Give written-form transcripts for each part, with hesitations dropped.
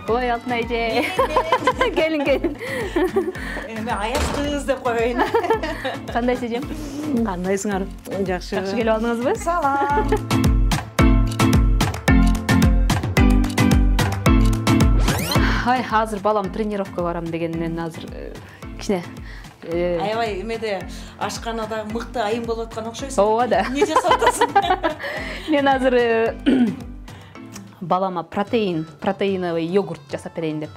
Ой, Алтын эже. Келин. Эми аяктыгыз деп коеюн. Кандайсыз эжем? Кандайсыңар? Жакшы. Жакшы келип алдыңызбы? Салам. Ай, азыр балам тренировка барам дегеннен азыр кичине Аябай эмеде ашканада мыкты айым болуп аткан окшойсуң. ооба да. Эмне жасап атасың? Мен азыр балама протеиновый йогурт жасап берейин деп.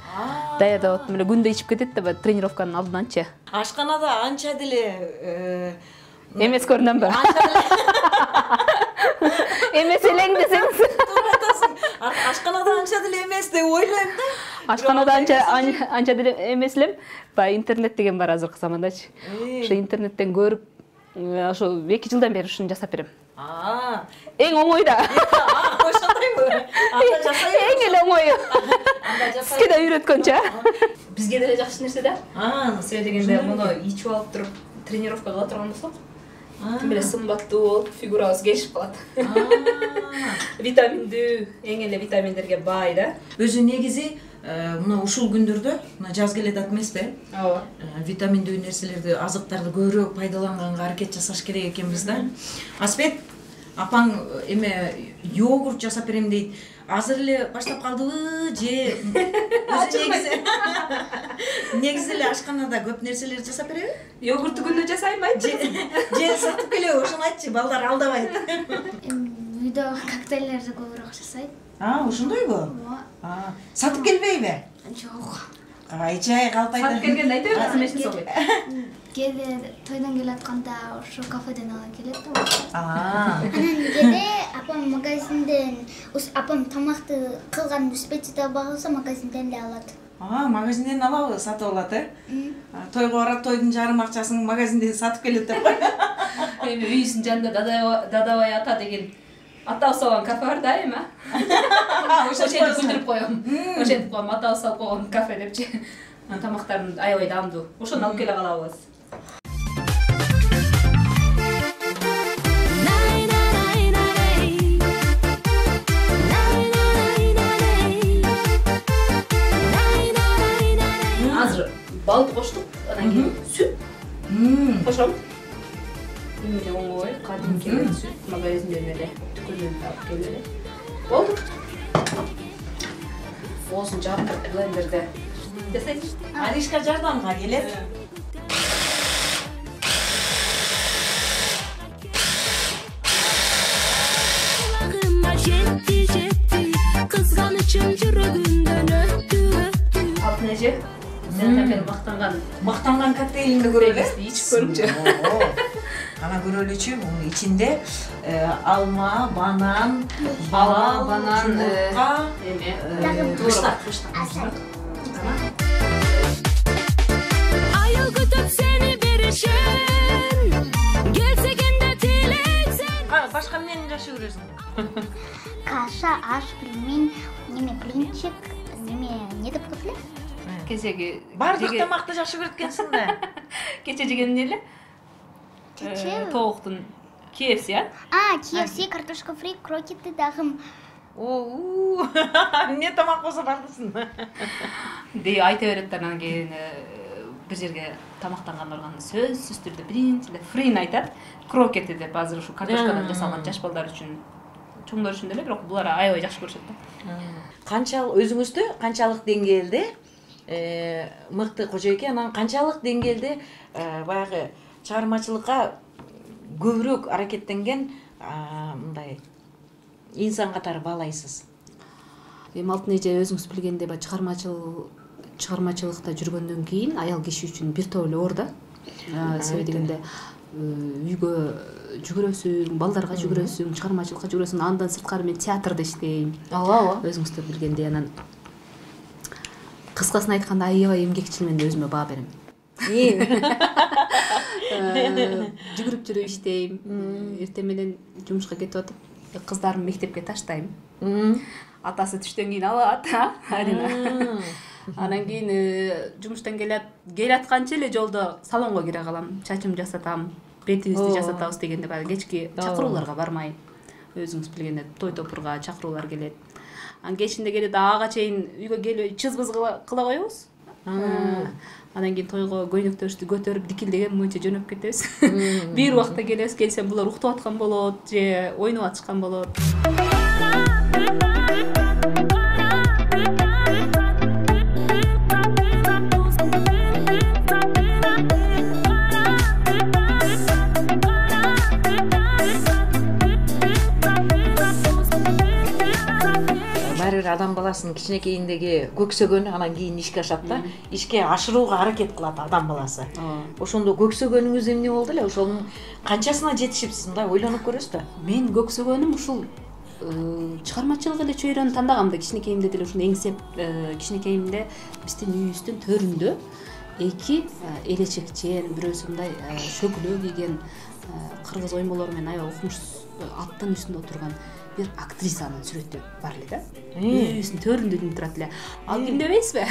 Даярдап атам эле күндө ичип кетет да тренировканын алдынанчы. Ашканада анча деле Эмес көрүнөмбү? Эмес элең десеңиз. Туура айтасың. Ашканада анча деле эмес деп ойлойм да. Ашканада анча деле эмес элем. Баягы интернет деген бар азыркы замандачы. Ошо интернеттен көрүп, ошо 2 жылдан бери ушуну жасап берем. Эң оңой да. Ошондойбу? Анда жасайбы? Эң эле оңою. Анда жасайбы? Сизге да үйрөткөнчө. Бизге деле жакшы нерсе да. Себеби Дегенде муну ичип алып туруп тренировка кыла турган болсок, тим эле сымбаттуу болуп, фигурабыз келишип калат. Витаминдүү, эң эле витаминдерге бай да. Өзү негизи мына ушул күндөрдө, мына жаз келет эмеспи? Ооба. Витаминдүү нерселерди, азыктарды көбүрөөк пайдаланганга аракет жасаш керек экенбиз да. Аспет, апаң эме йогурт жасап берем дейт. Азыр эле баштап калдыбы же негизи эле ашканада көп нерселер жасап береби? Йогуртту күндө жасайм айтчы. Же сатып келеби, ошону айтчы, балдар алдабайт. Үйдө коктейлерди көбүрөөк жасайт. Ошондойбу? Сатып келбейби? Жок. Айчай калпайды. Сатып келгенде айта бересиң, эчтеке сокойт. Кээде тойдон келатканда ошо кафеден ала келет да. Анан Кээде апам магазинден, апам тамакты кылган успети таба калса магазинден эле алат. Магазинден алабы, сатып алат, Тойго барат, тойдун жарым акчасын магазинден сатып келет деп. Эми үйүбүздүн жанында Дадабай ата деген атабыз салган кафе бар да эми. Ошентип күндүрүп коем. Ошентип коем, атабыз салып койгон кафе депчи. Тамактарын аябай даамдуу. Ошону алып келе калабыз. Азыр балды коштук, анан кийин сүт кошом. Эмне оңой, кадимки сүт магазинден эле дүкөндөн алып келели. Болду. Оозун жаптырып блендерде жасайсың. Аришка жардамга келет. Кызганычым жүрөгүмдөн өттү. Алтын эже, сен мен Мактанган коктейлинди көрөлү. ичип көрүңчү. Ана көрөлүчү, бунун ичинде алма, банан, бал, жумуртка, Ayol күтүп сени беришен. Келсегенде тилексен. Башка эмнени жакшы көрөсүң? Каша, аш, пельмень, блинчик, не деп коет эле? Кечеги Бардык тамакты жакшы көрөт экенсиң да. кече жеген эмне эле? Кече? Тоуктун KFC, KFC, картошка фри, крокеты дагы. Эмне тамак болсо бардысың? Дей айта берет да, анан кийин бир жерге тамактанган барганда сөзсүз түрдө биринчиде фрин айтат, крокети деп азыр ушу картошкадан жасалган жаш балдар үчүн, чоңдор үчүн деле, бирок булар аябай жакшы көрүшөт да. Канчалык өзүңүздө канчалык деңгээлде мыкты кожойке, анан канчалык деңгээлде баягы чыгармачылыкка көбүрөөк аракеттенген мындай инсан катары баалайсыз? Эми Алтын эже өзүңүз билгендей чыгармачылыкта жүргөндөн кийин аял киши үчүн бир топ эле оор да. Себеби дегенде үйгө жүгүрөсүң, балдарга жүгүрөсүң, чыгармачылыкка жүгүрөсүң, андан сырткары мен театрда иштейм. Ооба. Өзүңүздөр билгендей, анан кыскасын айтканда аябай эмгекчилмен да өзүмө баа берем. Жүгүрүп жүрүп иштейм. Эртең менен жумушка кетип атып, кыздарымды мектепке таштайм. Атасы түштөн кийин алат, Арина. Анан кийин жумуштан келатканча эле жолдо салонго кире калам, чачымды жасатам, бетибизди жасатабыз дегенде баягы кечки чакырууларга бармай. өзүңүз билгендей той топурга чакыруулар келет. Анан кечинде кээде ага чейин үйгө келип чыз-быз кыла коебуз. Анан кийин тойго көйнөктөрүбүздү көтөрүп дикилдеген боюнча жөнөп кетебиз. Бир убакта келебиз, келсем булар уктап аткан болот же ойноп атышкан болот. Адам баласынын кичинекейиндеги көксөгөнү анан кийин ишке ашат да, ишке ашырууга аракет кылат адам баласы. Ошондо көксөгөнүңүз эмне болду эле? Ошонун канчасына жетишипсиз мындай ойлонуп көрөсүз да? Мен көксөгөнүм ушул чыгармачылык эле чөйрөнү тандагам да, кичинекейимде деле ушуну эңсеп, кичинекейимде биздин үйүбүздүн төрүндө эки элечекчен, бирөөсү мындай шөкүлө кийген, кыргыз оймолору менен аябай укмуш аттын үстүндө отурган bir aktrisanın сүрөтү бар эле да. Үйүбүздүн төрүндө турат эле. Ал ким дебейсизби?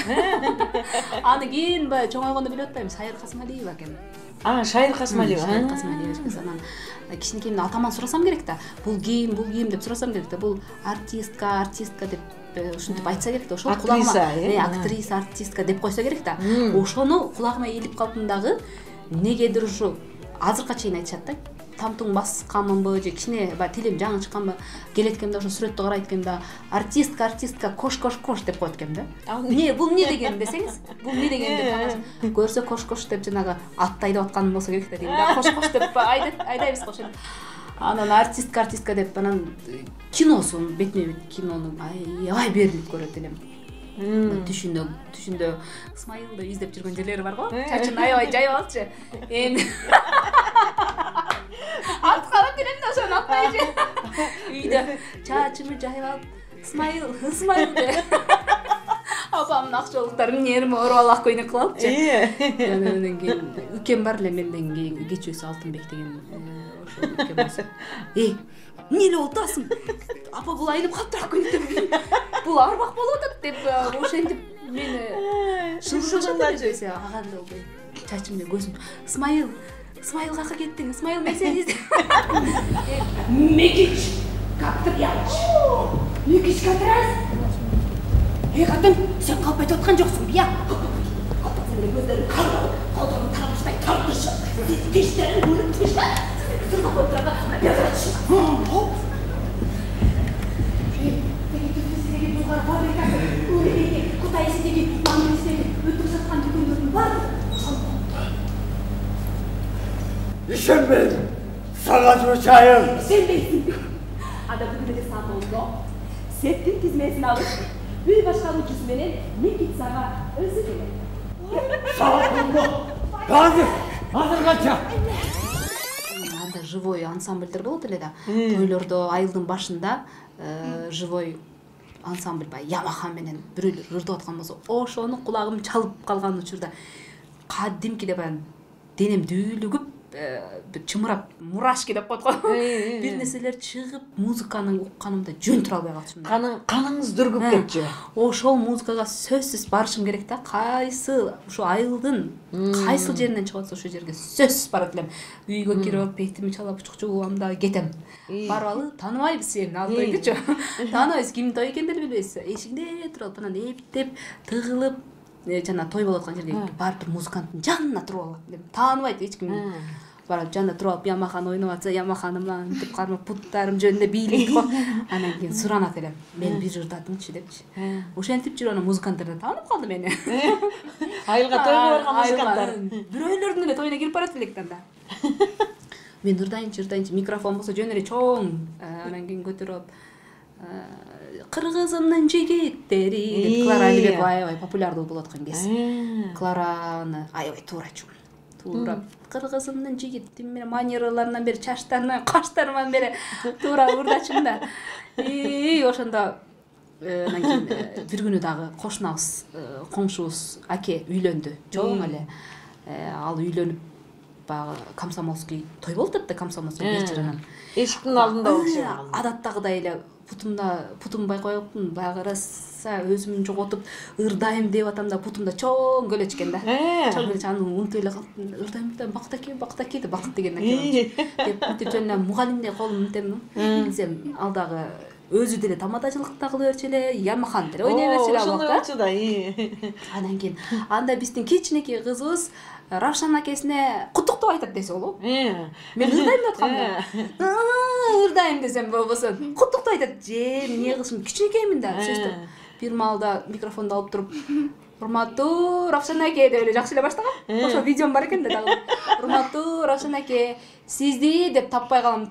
Аны кийин баягы чоңойгондо билип атпайм, Сайыр Касмалиева экен. Сайыр Касмалиева. Сайыр Касмалиева экен. Анан кичинекейимде атаман сурасам керек да. Бул ким деп сурасам керек да. Бул артистка деп ушинтип айтса керек да. Ошол кулагыма актриса, артистка деп койсо керек да. Ошону кулагыма элип калдым дагы. Негедир ушу азыркыга чейин айтышат да. Тамтың басканмынбы же кичине тилим жаңы чыкканбы келет экем да, ошо сүрөттү карайт экем да, артистка кош деп коет экем да. Бул эмне деген десеңиз, бул эмне деген деп көрсө кош деп жанагы атты айдап атканым болсо керек да дейм да, кош деп айдайбыз го ошентип. Анан артистка деп анан киносун бетме бет кинону аябай берилип көрөт элем. Түшүндө Исмайылды издеп жүргөн жерлери бар го. Чачын аябай жайып алчы. Эми ат карап берем да ошону атпайчы. Үйдө чачымды жайып алып, Исмайыл деп. Апамдын акчалыктарын нериме оруп алак көйнөк кылып алчы. Анан кийин үкем бар эле менден кийин кечүүсү Алтынбек деген ошол үкем болсо. Эмне эле болуп атасың? Апа бул айнып калыптыр көйнөктөн. Бул арбак болуп атат деп ошентип мени шылжыңдап жиберсе, аганда болду. Чачымды көзүм. Исмайыл какка кеттиң? Исмайыл мен сени издеп. Мекич Катряч. Мекич Катряч. Катын, сен калп айтып аткан жоксуң, бия. Сендер көздөрүң карап, колдорун тарабыштай тартышып, тиштерин өлүп тиштерин. Сырга койтурга, бязач. Кутайсыздеги, Англисдеги өтүп жаткан дүкөндөрдүн баары İşemben, sana çocuğum. Сенбейсиң. Ада бүгүн эле саат 10:00 сеттин тизмесин алып, үй башкаруучусу менен Никитсага өзү келет. Saat 10'da. Hazır kaça? Анда живой ансамбльдер болот эле да. Тойлордо айылдын башында живой ансамбль бар. Ямаха менен бирөөлөр ырдап аткан болсо, ошону кулагым чалып калган учурда кадимки деп денем дүүлүгүп чымырап мурашки деп коет го. Бир нерселер чыгып, музыканы укканымда жөн тура албай калчумун. Каныңыз дүргүп кетчү. Ошол музыкага сөзсүз барышым керек да. Кайсы ушу айылдын кайсы жеринен чыгып атса ошол жерге сөзсүз барат элем. Үйгө кирип, бетими чалап чукчугам да кетем. Баралы тааныбайбыз сени ал тойдучу. Тааныбайбыз ким той экенин деле билбейбиз. Эшигинде туруп анан эптеп тыгылып жана той болуп аткан жерге барып туруп музыканттын жанына туруп алып тааныбайт эч ким. Барып жанында туруп алып Ямаханы ойноп атса, Ямаханы мына мынтип кармап буттарым жөнүндө бийлейт го. Анан кийин суранат элем. Мен бир ырдатыңчы депчи. Ошентип жүрүп анан музыканттар таанып калды мени. Айылга тойго барган музыканттар. Бирөөлөрдүн эле тоюна кирип барат элек да. Мен ырдайынчы, микрофон болсо жөн эле чоң. Анан кийин көтөрүп Кыргызымдын жигиттери Клара Алибекова аябай популярдуу болуп аткан кез. Клараны аябай туура айтчумун. Туура Кыргызымдын жигитим менен манераларынан бери, чачтарынан, каштарынан бери туура ырдачумун да. Ошондо анан кийин бир күнү дагы кошунабыз, коңшубуз аке үйлөндү. Чоң эле. Ал үйлөнүп баягы комсомольский той болуп атты, комсомольский вечеринен. Эшиктин алдында болчу. Адаттагыдай эле путумбай коюптун, баягы раса өзүмүн жоготуп ырдайм деп атам да, путумда чоң көлөч экен да. Чоң көлөч, аны унутуп эле калдым. Ырдайм бактаки деп бакыт деген экен. Деп мынтип жана мугалимдей колум мынтем. Десем алдагы өзү деле тамадачылыкта кыла берчү эле, ямахан деле ойной берчү эле Ошондой абакта. болчу да. Анан кийин анда биздин кичинекей кызыбыз Равшан акесине куттуктап айтат десе болобу. Мен ырдайм деп атканда. Ырдайм десем болбосо куттуктап айтат. Же, эмне кылышым, кичинекеймин да. Сөздөр бир маалда микрофонду алып туруп, урматтуу Равшан аке деп эле жакшы эле баштагам. Ошо видеом бар экен да дагы. Урматтуу Равшан аке, сизди деп таппай калам,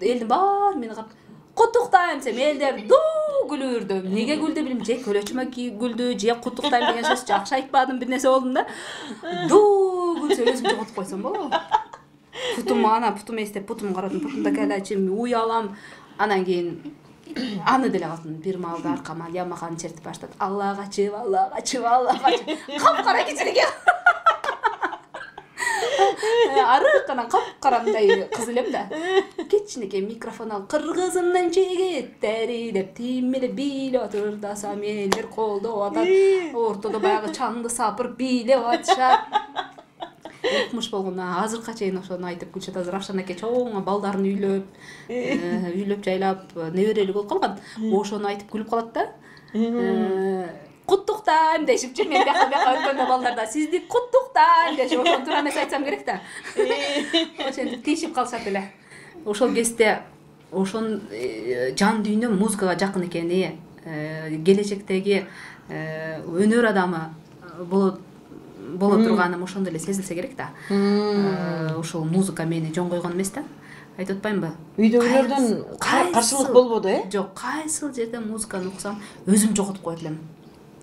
элдин баары мени карап куттуктайм десем, элдер дуу күлүрдү. Неге күлдү билбейм, же көлөчүмө күлдү, же куттуктайм деген сөз жакшы айтпадым, бир нерсе болдум да. Дуу күлсө өзүм жоготуп койсом болобу? Путум эстеп, путум карадым, путумда калачым, уялам. Анан кийин аны деле калдым, бир маалда аркама ямахан чертип баштады. Аллах ачып. Капкара кичинекей. Арыканан капкарандай кыз элем да. Кичинекей микрофон алып, кыргызымдын жигиттери деп тимеле бийлеп атырдасам, элдер колдоп атат. Ортодо баягы чаңды сапырып бийлеп атышат. Укмуш болгон, азыркыга чейин ошону айтып күлүшөт. Азыр Равшан аке чоң балдарын үйлөп жайлап, неберелик болуп калган. Ошону айтып күлүп калат да. Куттуктайм дешипчи, мен бияка өткөндө балдарда сизди куттуктайм дешип, ошону туура эмес айтсам керек да. Ошентип тийишип калышат эле. Ошол кезде ошон жан дүйнө музыкага жакын экени, келечектеги өнөр адамы боло турганым ошондо эле сезилсе керек да. Ошол музыка мени жон койгон эмес да. Айтып атпаймынбы? Үйдөгүлөрдөн каршылык болбоду, Жок, кайсыл жерде музыканы уксам өзүм жоготуп коет элем.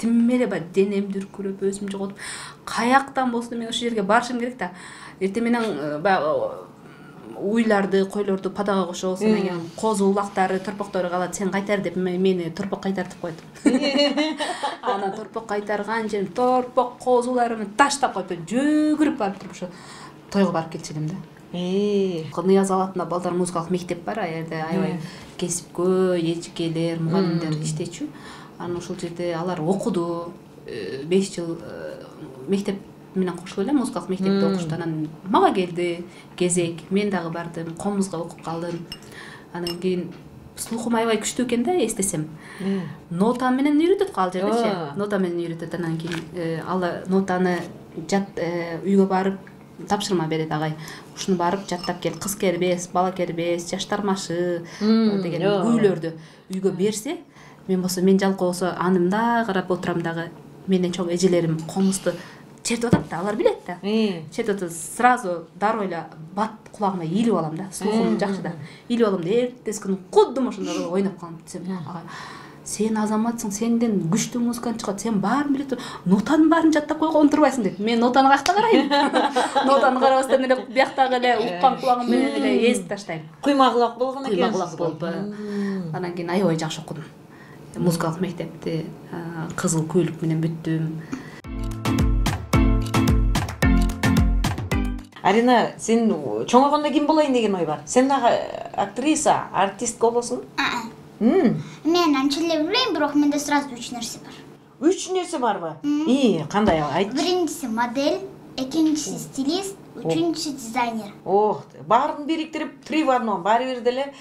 Тиммеле бар денем дүркүрөп, өзүм жоготуп, каяктан болсун мен ошол жерге барышым керек да. Эртең менен баягы уйларды, койлорду падага кошобуз, анан кийин козу улактары, торпоктору калат, сен кайтар деп мени торпок кайтартып койду. Анан торпок кайтарган жерим, торпок козуларымды таштап коюп, жөгүрүп барып туруп ошо тойго барып келчү элем да. Нияз алатында балдар музыкалык мектеп бар, аерде аябай кесипкөө эжекелер, мугалимдер иштечү. Анан ошол жерде алар окуду, 5 жыл мектеп менен кошулуп эле музыкалык мектепте окушту. Анан мага келди кезек, мен дагы бардым, комузга окуп калдым. Анан кийин слухум аябай күчтүү экен да, эстесем. Нота менен үйрөтөт ал жердечи. Нота менен үйрөтөт. Анан кийин ал нотаны үйгө барып тапшырма берет агай. Ушуну барып жаттап кел, кыз кербес, бала кербес, жаштар машы деген күүлөрдү үйгө берсе, мен болсо, мен жалкоо болсо анымда карап отурам дагы, менден чоң эжелерим комузду чертип атат да, алар билет да. Чертип атат, сразу дароо эле бат кулагыма ийилип алам да, слухум жакшы да. Ийилип алам да, эртеси күнү кудум ошондой ойноп калам десем, агай, сен азаматсың, сенден күчтүү музыкант чыгат, сен баарын билет тур, нотанын баарын жаттап койгон турбайсың деп. Мен нотаны каякта карайм? Нотаны карабастан эле бияктагы эле уккан кулагым менен эле эзип таштайм. Куйма кулак болгон экен. Куйма кулак болуп. Анан кийин аябай жакшы окудум. Музыкалык мектепти кызыл көйлүк менен бүттүм. Арина, сен чоңойгондо ким болоюн деген ой бар? Сен дагы актриса, артист болосуң? Мен анча эле билбейм, бирок менде сразу 3 нерсе бар. 3 нерсе барбы? Кандай айтчы? Биринчиси модель, экинчиси стилист, үчүнчүсү дизайнер. Баарын бириктирип, 3 в 1, баары бир деле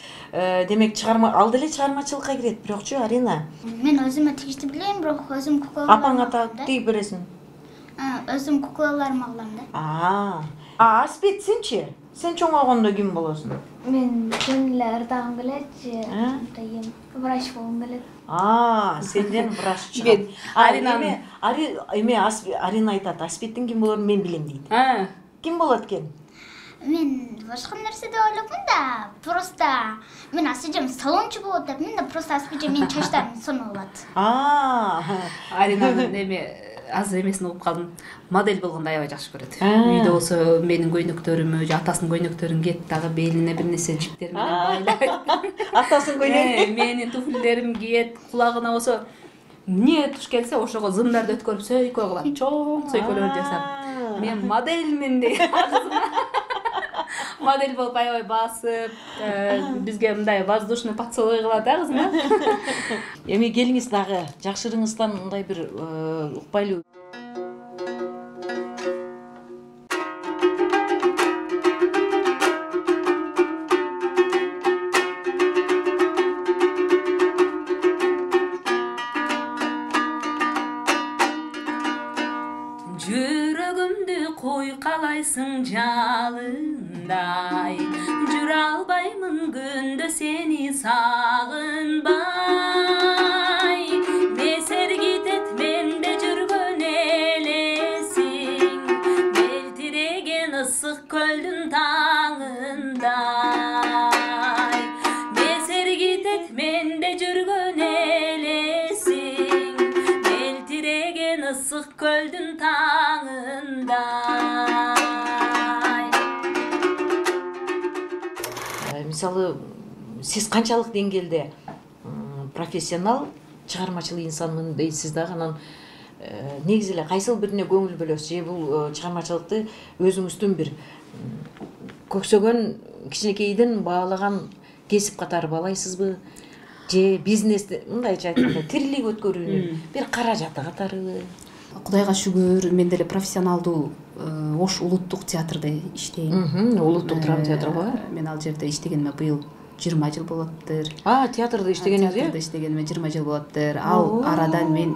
демек ал деле чыгармачылыкка кирет. Бирокчу Арина. Мен өзүмө тигишти билбейм, бирок өзүм куклаларым. Апаңа тигип бересиң. Өзүм куклаларым алам да. Аспет, сенчи? Сен чоңойгондо ким болосуң? Мен жөн эле ырдагым келет, врач болгум келет. Сенден врач чыгат. Арина айтат, Аспеттин ким болорун мен билем дейт. Ким болот экен? Мен башка нерсе деп ойлопмун да. Просто мен Асыжам салончу болот деп, мен да просто Асыжам менин чачтарым сонун болот. Аринанын азыр эмесин угуп калдым. Модель болгонду аябай жакшы көрөт. Үйдө болсо менин көйнөктөрүмө, атасынын көйнөктөрүн кийет, дагы белине бир нерсе жиптер менен байлайт. Атасынын көйнөгүн менин туфлилерим кийет, кулагына болсо эмне туш келсе ошого зымдарды өткөрүп сөйкө кылат. Чоң сөйкөлөр жасап. Мен модельмин деп. модель болуп аябай басып, бизге мындай воздушный поцелуй кылат да кызым. Эми келиңиз дагы жакшырыңыздан мындай бир укпайлуу. Жүрөгүмдү куйкалайсың жалындай, жүрө албаймын күндө сени сагынбай. Месергитет менде жүргөн элесиң, мелтиреген ысык көлдүн таңындай. Месергитет менде жүргөн элесиң, мелтиреген ысык көлдүн таңындай. Мисалы, сиз канчалык деңгээлде профессионал, чыгармачыл инсанмын дейсиз дагы, анан негизи эле кайсыл бирине көңүл бөлөсүз? Же бул чыгармачылыкты өзүңүздүн бир көксөгөн кичинекейден баалаган кесип катары баалайсызбы? Же бизнести мындайча айтканда тирилик өткөрүүнүн бир каражаты катарыбы? Кудайга шүгүр, мен деле профессионалдуу Ош улуттук театрда иштейм. Улуттук драма театры. Мен ал жерде иштегениме быйыл 20 жыл болоптур. Театрда иштегениңиз? Театрда иштегениме 20 жыл болоптур. Ал арадан мен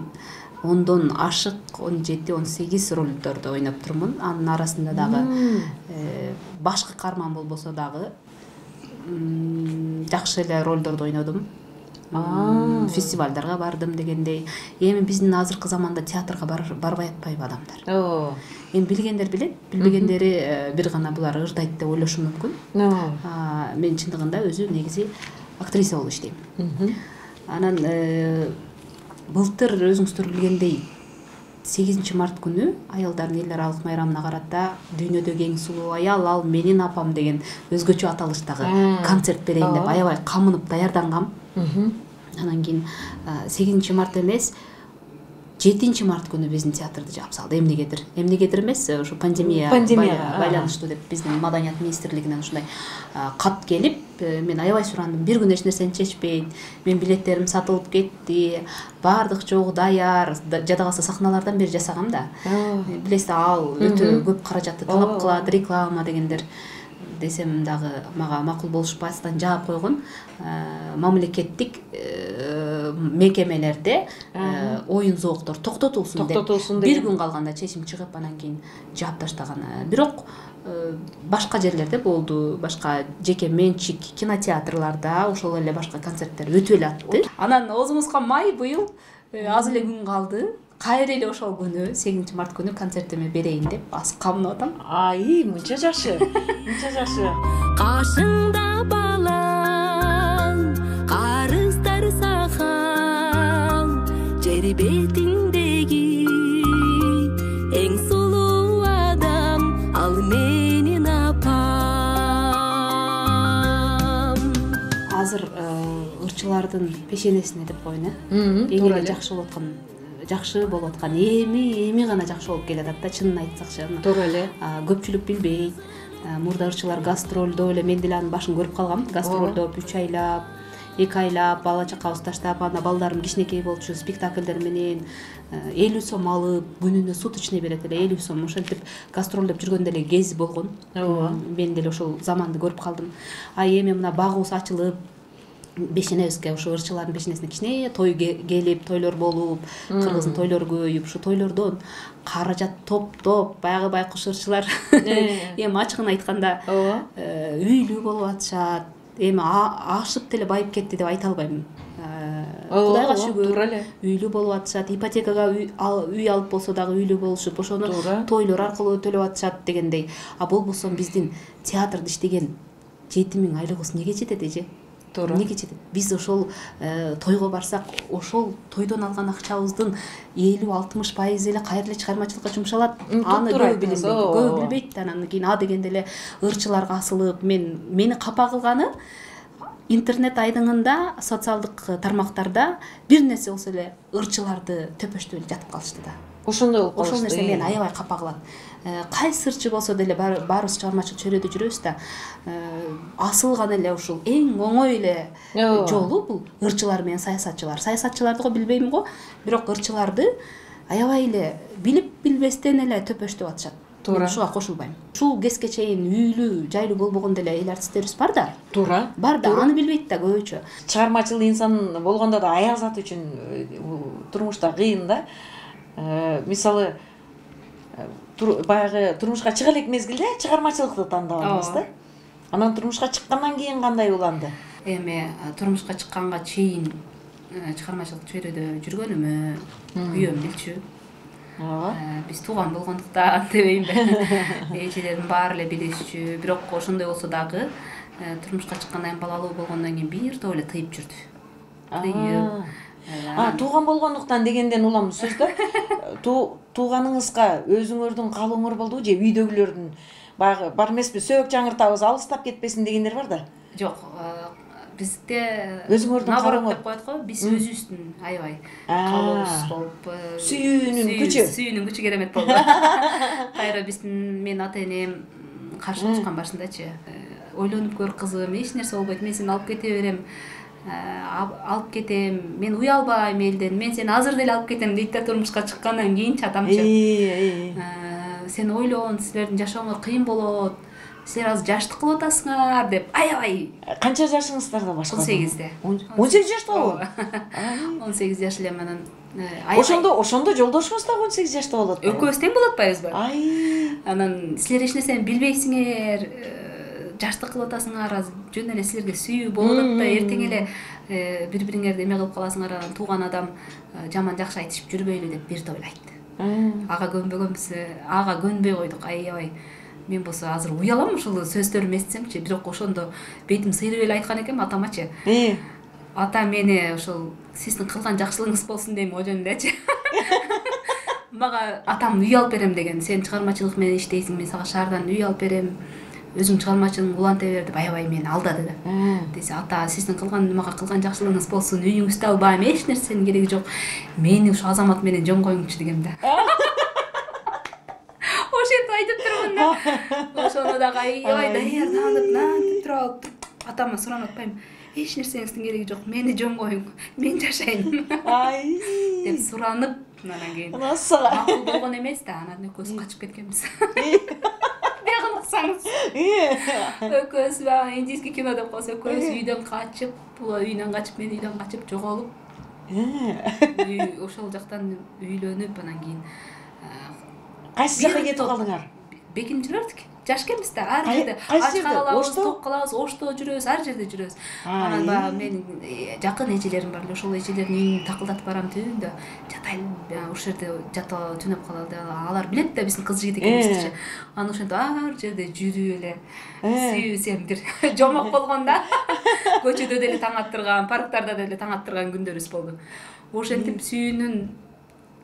10дон ашык 17-18 ролдордо ойноп турмун. Анын арасында дагы башкы каарман болбосо дагы жакшы эле ролдордо ойнодум. Фестивалдарга бардым дегендей. Эми биздин азыркы заманда театрга барбай атпайбы адамдар. Эми билгендер билет, билбегендери бир гана булар ырдайт деп ойлошу мүмкүн. Мен чындыгында өзү негизи актриса болуп иштейм. Анан былтыр өзүңүздөр билгендей 8 март күнү аялдардын эл аралык майрамына карата дүйнөдөгү эң сулуу аял ал менин апам деген өзгөчө аталыштагы концерт берейин деп аябай камынып даярдангам. Анан кийин 8 март эмес 7 март күнү биздин театрды жаап салды. Эмнегедир эмес, ушу пандемия байланыштуу деп биздин маданият министрлигинен ушундай кат келип, мен аябай сурандым. Бир күн эч нерсени чечпейт. Мен билеттерим сатылып кетти. Бардык жогу даяр. Жада калса сахналардан бери жасагам да. Билесиз, ал өтө көп каражатты талап кылат, реклама дегендер. Десем дагы мага макул болушпастан жаап койгон. Мамлекеттик мекемелерде оюн зооктор токтотулсун деп бир күн калганда чечим чыгып, анан кийин жаап таштаган. Бирок башка жерлерде болду, башка жеке менчик кинотеатрларда ошол эле башка концерттер өтүп эле атты. Анан оозубузга май быйыл аз эле күн калды. Кайра эле ошол күнү 8 март күнү концертиме берейин деп аз камынып атам. Мынча жакшы. Мынча жакшы. Каршыңда балаң, карыздар сахан, жер бетиндеги эң сулуу адам, ал менин апам. Азыр ырчылардын пешенесине деп коеюн, эң эле жакшы болуп аткан, жакшы болуп аткан, эми гана жакшы болуп келатат да, чынын айтсакчы. Туура эле. Көпчүлүк билбейт. Мурда ырчылар гастролдо эле, мен деле анын башын көрүп калгам. Гастролдо 3 айлап, 2 айлап бала чакабызды таштап, анда балдарым кичинекей болчу, спектакльдер менен 50 сом алып, күнүнө суточный берет эле 50 сом. Ошентип гастролдоп жүргөн деле кез болгон. Мен деле ошол заманды көрүп калдым. Эми мына багыбыз ачылып, бешенебизге, ушу ырчылардын бешенесине кичине той келип, тойлор болуп, кыргыздын тойлору көбөйүп, ушу тойлордон каражат топтоп, баягы байкуш ырчылар эми ачыгын айтканда үйлүү болуп атышат. Эми ашып деле байып кетти деп айта албайм. Кудайга шүгүр, үйлүү болуп атышат. Ипотекага үй алып болсо дагы үйлүү болушуп, ошону тойлор аркылуу төлөп атышат дегендей. Болбосо биздин театрда иштеген 7000 айлыгыбыз неге жетет эже? Неге жетет? Биз ошол тойго барсак, ошол тойдон алган акчабыздын 50-60% эле кайра эле чыгармачылыкка жумшалат. Аны көбү билбейт. Анан кийин дегенде эле ырчыларга асылып, мени капа кылганы интернет айдыңында, социалдык тармактарда бир нерсе болсо эле ырчыларды төпөштүп эле жатып калышты да. ошондой болуп ошол калышты. нерсе мени аябай капа кылат. Кайсы ырчы болсо деле баарыбыз чыгармачылык чөйрөдө жүрөбүз да. Асылган эле ушул эң оңой эле жолу бул ырчылар менен саясатчылар. Саясатчыларды го билбейм го, бирок ырчыларды аябай эле билип билбестен эле төпөштүп атышат. Туура. Ушуга кошулбайм. Ушул кезге чейин үйлүү, жайлуу болбогон деле эл артисттерибиз бар да. Туура. Бар да, аны билбейт да көбүчө. Чыгармачыл инсан болгондо да аяк зат үчүн турмушта кыйын да. Мисалы баягы турмушка чыга элек мезгилде чыгармачылыкты тандабадыңыз да. Анан турмушка чыккандан кийин кандай уланды? Эми турмушка чыкканга чейин чыгармачылык чөйрөдө жүргөнүмө күйөөм билчү. Биз тууган болгондуктан дебеймби. Эжелердин баары эле билишчү. Бирок ошондой болсо дагы турмушка чыккандан кийин балалуу болгондон кийин бир топ эле тыйып жүрдү. Тууган болгондуктан дегенден улам сөздө. Тууганыңызга өзүңөрдүн калооңор болдубу же үйдөгүлөрдүн баягы бар эмеспи сөөк жаңыртабыз алыстап кетпесин дегендер бар да? Жок, бизде өзүңөрдүн наоборот деп коет го, биз өзүбүздүн аябай калообуз болуп, сүйүүнүн күчү керемет болду. Кайра биздин мен ата-энем каршы чыккан башындачы. Ойлонуп көр кызым, эч нерсе болбойт, мен сени алып кете берем. Алып кетем, мен уялбайм элден, мен сени азыр деле алып кетем дейт да турмушка чыккандан кийинчи атамчы. Сен ойлон, силердин жашооңор кыйын болот, силер азыр жаштык кылып атасыңар деп аябай. Канча жашыңыздарда башка? 18-де. 18 жаштабы? 18 жаш элем анан. Ошондо жолдошуңуз да 18 жашта болот. Экөөбүз тең болот атпайбызбы? Анан силер эч нерсени билбейсиңер, жаштык кылып атасыңар, азыр жөн эле силерге сүйүү болуп атат да, эртең эле бири-бириңерди эме кылып каласыңар, анан тууган адам жаман жакшы айтышып жүрбөйлү деп бир топ эле айтты. Ага көнбөгөнбүз, ага көнбөй койдук, аябай. Мен болсо азыр уялам ушул сөздөрүм эстесемчи, бирок ошондо бетим сыйрып эле айткан экенм атамачы. Ата мени ошол сиздин кылган жакшылыгыңыз болсун дейм о жөнүндечи. Мага атам үй алып берем деген, сен чыгармачылык менен иштейсиң, мен сага шаардан үй алып берем. Өзүң чыгармачылыгыңды уланта бер деп аябай мени алдады да. Десе ата сиздин мага кылган жакшылыгыңыз болсун, үйүңүздү албайм, эч нерсенин кереги жок. Мени ушу Азамат менен жөн коюңчу дегем да. Ошентип айтып турмун да. Ошону дагы аябай даярданып, нантип туруп алып атама суранып атпайм. Эч нерсеңиздин кереги жок, мени жөн коюң, мен жашайын. Деп суранып, анан кийин. Макул болгон эмес да, анан экөөбүз качып кеткенбиз. Бягын уксаңыз. Экөөбүз индийский кино деп коесу, экөөбүз үйдөн качып, була үйүнөн качып, мен үйдөн качып жоголуп. Ошол жактан үйлөнүп, анан кийин кайсы жакка кетип калдыңар? Бекинде жүрдүк. Жаш экенбиз да, ар жерде. Ач калабыз, ток калабыз, Ошто жүрөбүз, ар жерде жүрөбүз. Анан баягы менин жакын эжелерим бар эле, ошол эжелердин үйүн такылдатып барам түндө. Жатайын, ошол жерде жатып түнөп калалы. Алар билет да биздин кыз жигит экенибизди. Анан ошентип ар жерде жүрүп эле сүйүсем бир жомок болгон да. Көчөдө деле таң аттырган, парктарда деле таң аттырган күндөрүбүз болду. Ошентип сүйүүнүн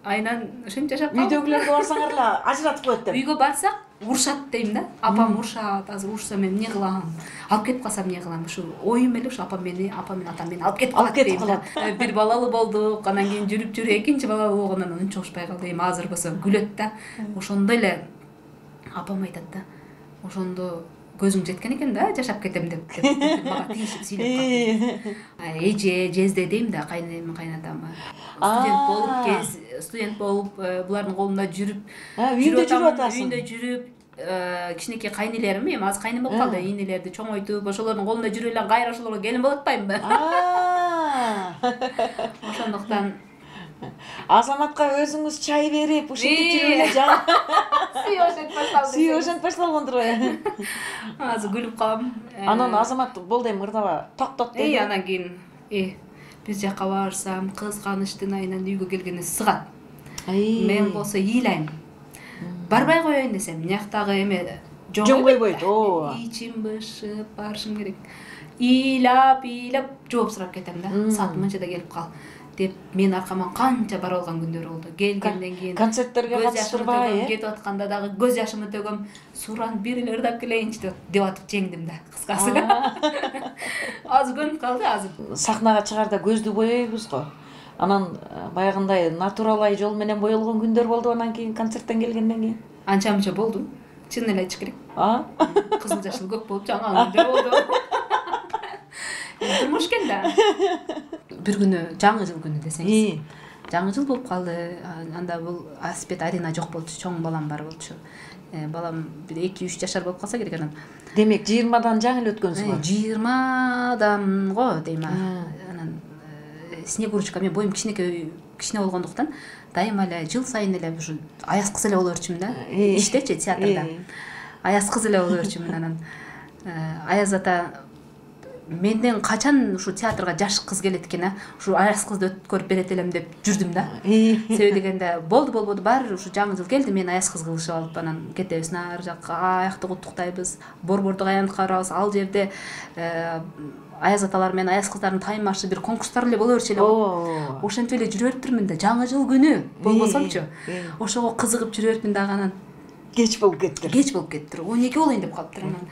айынан ошентип жашап калдык. Үйдөгүлөргө барсаңар эле ажыратып коет деп. Үйгө барсак урушат дейм да. Апам урушат, азыр урушса мен эмне кылам? Алып кетип калсам эмне кылам? Ушу оюм эле, ушу апам менен атам мени алып кетип калат дейм да. Бир балалуу болдук, анан кийин жүрүп экинчи балалуу болгондон унча ушпай калды. Эми азыр болсо күлөт да. Ошондой эле апам айтат да. Ошондо көзүң жеткен экен да, жашап кетем деп мага тийишип сүйлөп калды. Эже, жезде дейм да, кайненем, кайнатам. Студент болуп, булардын колунда жүрүп, үйүндө жүрүп атасың. Үйүндө жүрүп, кичинекей кайнелерим, эми азыр кайным болуп калды, ийнелерди чоңойтуп, ошолордун колунда жүрүп эле кайра ошолорго келин болуп атпаймынбы? Ошондуктан Азаматка өзүңүз чай берип, ушинтип жүрүп эле сүйүү ошентип башталгандыр. Азыр күлүп калам. Анан Азамат болду эми ырдаба, токтот деди. Анан кийин бир жакка барсам, кызганычтын айынан үйгө келгенде сыгат. Мен болсо ыйлайм. Барбай коеюн десем, мияктагы эме жөн койбойт. Ичим бышып, барышым керек. Ыйлап, жооп сурап кетем да. Саат мынчада келип кал деп мен аркаман канча бара алган күндөр болду. Келгенден кийин концерттерге катыштырбай, кетип атканда дагы көз жашымды төгөм, суран бир эле ырдап келейинчи деп атып жеңдим да, кыскасы. Азыр көнүп калды азыр. Сахнага чыгарда көздү боёйбуз го. Анан баягындай натуралай жол менен боелгон күндөр болду анан кийин концерттен келгенден кийин. Анча мынча болду. Чын эле айтыш керек. Кызыл жашыл көк болуп жаңа күндөр болду. Турмуш экен да. Бир күнү жаңы жыл күнү десеңиз. Жаңы жыл болуп калды. Анда бул Аспет Арина жок болчу, чоң балам бар болчу. Балам бир 2-3 жашар болуп калса керек анан. Демек 20дан жаңы эле өткөнсүң. 20дан го дейм. Анан Снегурочка мен боюм кичине болгондуктан дайыма эле жыл сайын эле ушу аяз кыз эле боло берчүмүн да. Иштечи театрда. Аяз кыз эле боло берчүмүн анан. Аяз ата менден качан ушу театрга жаш кыз келет экен, ушу аяз кызды өткөрүп берет элем деп жүрдүм да. Себеби дегенде болду баары ушу жаңы жыл келди, мен аяз кыз кылышып алып анан кетебиз нары жакка, аякты куттуктайбыз, борбордук аянтка барабыз. Ал жерде аяз аталар менен аяз кыздардын тайм маршы бир конкурстар эле боло берчү эле. Ошентип эле жүрүп бериптирмин да, жаңы жыл күнү болбосомчу. Ошого кызыгып жүрүп бериптирмин дагы анан кеч болуп кетти. 12 болоюн деп калыптыр анан.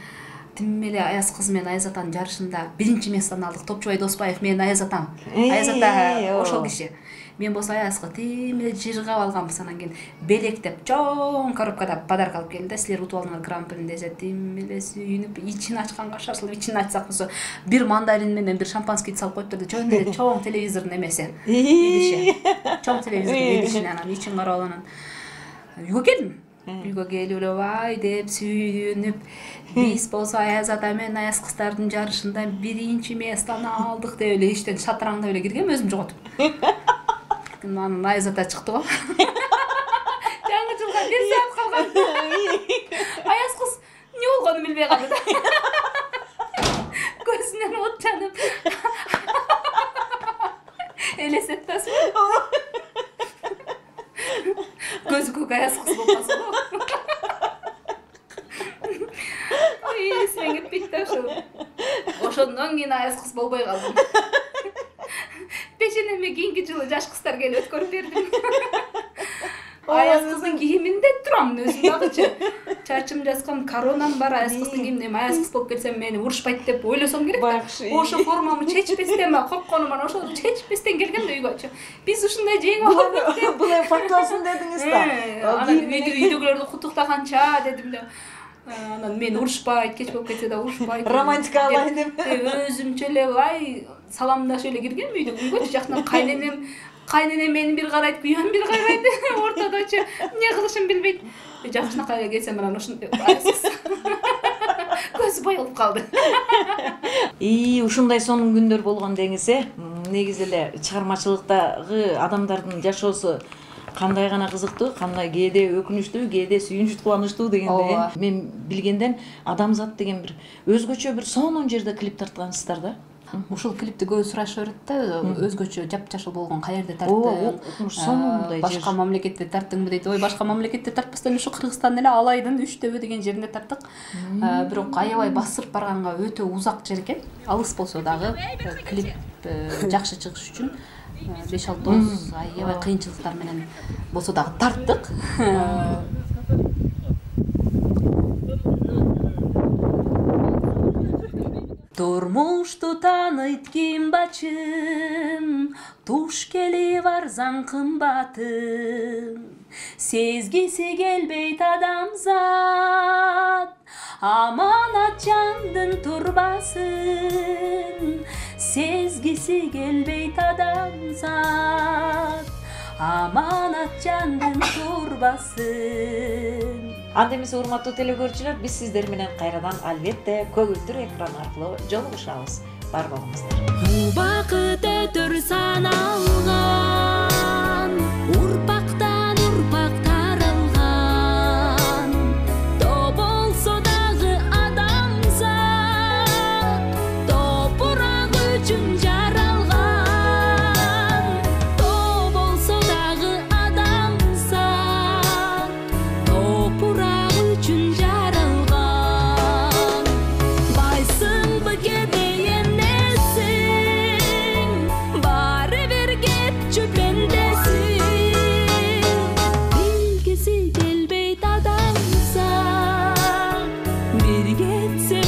Тим эле аяз кыз менен аяз атанын жарышында биринчи местени алдык. Топчубай Доспаев менен аяз атам. Аяз ата ошол киши. Мен болсо аязга тим эле жыргап алганбыз. Анан кийин белектеп чоң коробкада подарка алып келди да, силер утуп алдыңар гран-прини десе, тим эле сүйүнүп, ичин ачканга шашылып, ичин ачсак болсо бир мандарин менен бир шампанский салып коюптурду. Чоң телевизордун эмеси. Идиши. Чоң телевизордун идишине анан ичин карап анан үйгө келдим. Үйгө келип эле бай деп сүйүнүп, биз болсо аяз ата менен аяз кыздардын жарышында биринчи местени алдык деп эле иштен шатыраңдап эле киргем, өзүм жоготуп. Анан аяз ата чыкты го. Жаңы жылга 1 саат калган. Аяз кыз эмне болгонун билбей калды да. Көзүнөн от жанып. Элестет атасызбы? Көзү көк аяз кыз болуп калса го. Эсиме кетпейт да ошол. Ошондон кийин аяз кыз болбой калдым. Пешенеме кийинки жылы жаш кыздар келип өткөрүп бердим. Аяз кыздын кийиминде турам өзүм дагычы. Чачым жазгам, коронам бар, аяз кыздын кийиминде аяз кыз болуп келсем мени урушпайт деп ойлосом керек да. Ошо формамы чечпестен, коркконуман ошо чечпестен келгем да үйгөчү. Биз ушундай жеңип алдык деп. Буны факталсын дедиңиз да. Анан үйдөгүлөрдү куттуктаганча дедим да. Анан мени урушпайт, кеч болуп кетсе да урушпайт. Романтика алайын деп. Өзүмчө эле бай саламдашып эле киргем үйгөчү жактан кайненем мени бир карайт, күйөөм бир карайт. Ортодочу эмне кылышын билбейт. Жакшынакай эле келсем анан ушундай көзү боелуп калды. Ушундай сонун күндөр болгон деңиз, негизи эле чыгармачылыктагы адамдардын жашоосу кандай гана кызыктуу, кандай кээде өкүнүчтүү, кээде сүйүнүчтүү, кубанычтуу дегенде. Мен билгенден адамзат деген бир өзгөчө бир сонун жерде клип тарткансыздар да. Ушул клипти көбү сурашып берет да, өзгөчө жапжашыл болгон каерде тарттың? Сонундай жер. Башка мамлекетте тарттыңбы дейт. Ой, башка мамлекетте тартпастан ушу Кыргызстан эле Алайдын 3 деген жеринде тарттык. Бирок аябай басып барганга өтө узак жер экен. Алыс болсо дагы клип жакшы чыгыш үчүн 5-6 аябай кыйынчылыктар менен болсо дагы тарттык. Турмушту тааныйт ким бачым, туш келип арзан кымбатын, сезгиси келбейт адамзат, аманат жандын турбасын, сезгиси келбейт адамзат, аманат жандын турбасын. Анда эмесе урматтуу телекөрүүчүлөр, биз сиздер менен кайрадан албетте көгүлдүр экран аркылуу жолугушабыз. Бар болуңуздар. Убакыт өтөр саналган, урпактан урпак таралган, то болсо дагы адамзат, топурак үчүн жаралган, то болсо дагы адамзат, топурак үчүн жаралган. Байсыңбы кедей эмнесиң, баары бир кетчү пендесиң, билгиси келбейт адамзат, бир кетсе